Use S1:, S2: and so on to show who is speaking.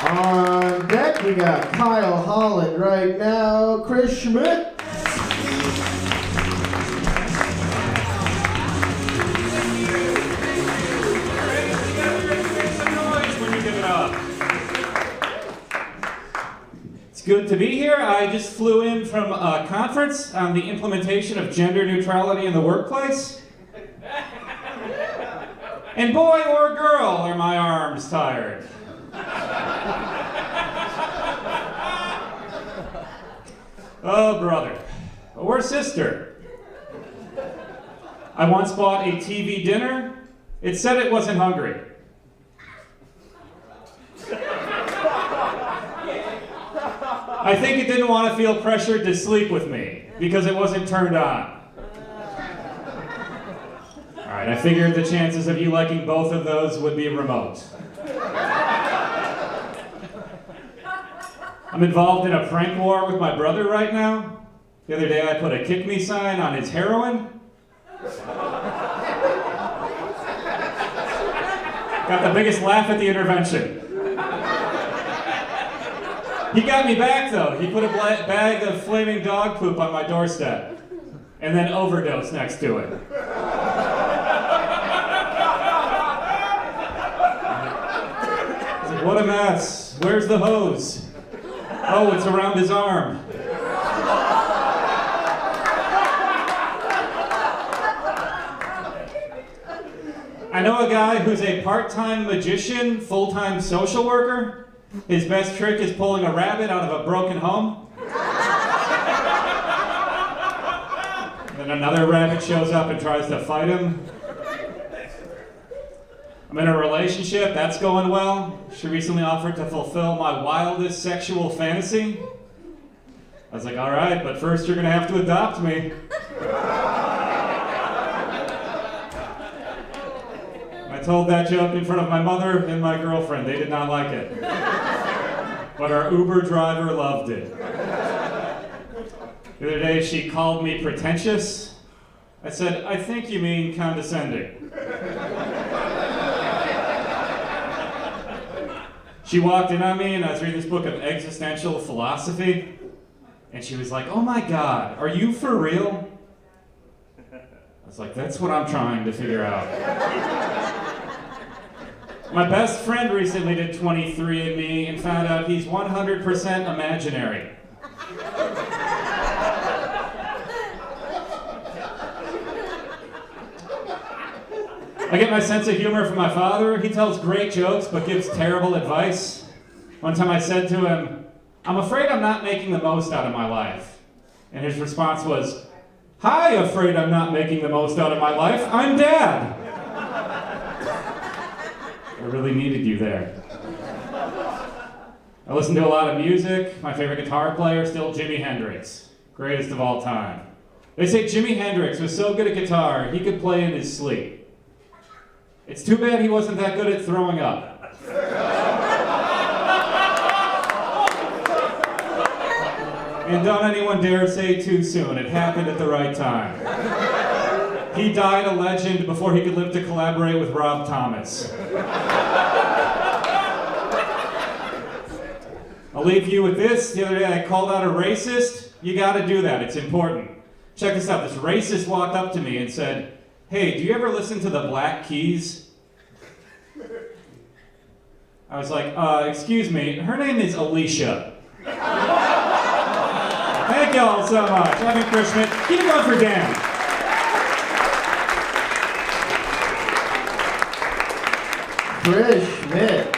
S1: On deck, we got Kyle Holland right now, Chris Schmidt.
S2: It's good to be here. I just flew in from a conference on the implementation of gender neutrality in the workplace. And boy or girl, are my arms tired. Oh, brother. Or sister. I once bought a TV dinner. It said it wasn't hungry. I think it didn't want to feel pressured to sleep with me because it wasn't turned on. All right, I figured the chances of you liking both of those would be remote. I'm involved in a prank war with my brother right now. The other day I put a kick me sign on his heroin. Got the biggest laugh at the intervention. He got me back though. He put a bag of flaming dog poop on my doorstep and then overdosed next to it. I was like, what a mess. Where's the hose? Oh, it's around his arm. I know a guy who's a part-time magician, full-time social worker. His best trick is pulling a rabbit out of a broken home. Then another rabbit shows up and tries to fight him. I'm in a relationship, that's going well. She recently offered to fulfill my wildest sexual fantasy. I was like, all right, but first you're gonna have to adopt me. I told that joke in front of my mother and my girlfriend. They did not like it. But our Uber driver loved it. The other day she called me pretentious. I said, I think you mean condescending. She walked in on me and I was reading this book of existential philosophy. And she was like, oh my God, are you for real? I was like, that's what I'm trying to figure out. My best friend recently did 23andMe and found out he's 100% imaginary. I get my sense of humor from my father. He tells great jokes but gives terrible advice. One time I said to him, I'm afraid I'm not making the most out of my life. And his response was, hi, afraid I'm not making the most out of my life. I'm Dad. I really needed you there. I listen to a lot of music. My favorite guitar player is still Jimi Hendrix, greatest of all time. They say Jimi Hendrix was so good at guitar, he could play in his sleep. It's too bad he wasn't that good at throwing up. And don't anyone dare say too soon. It happened at the right time. He died a legend before he could live to collaborate with Rob Thomas. I'll leave you with this. The other day I called out a racist. You gotta do that, it's important. Check this out, this racist walked up to me and said, hey, do you ever listen to the Black Keys? I was like, excuse me, her name is Alicia. Thank y'all so much. I've been Chris Schmidt. Keep it going for Dan.
S1: Chris Schmidt.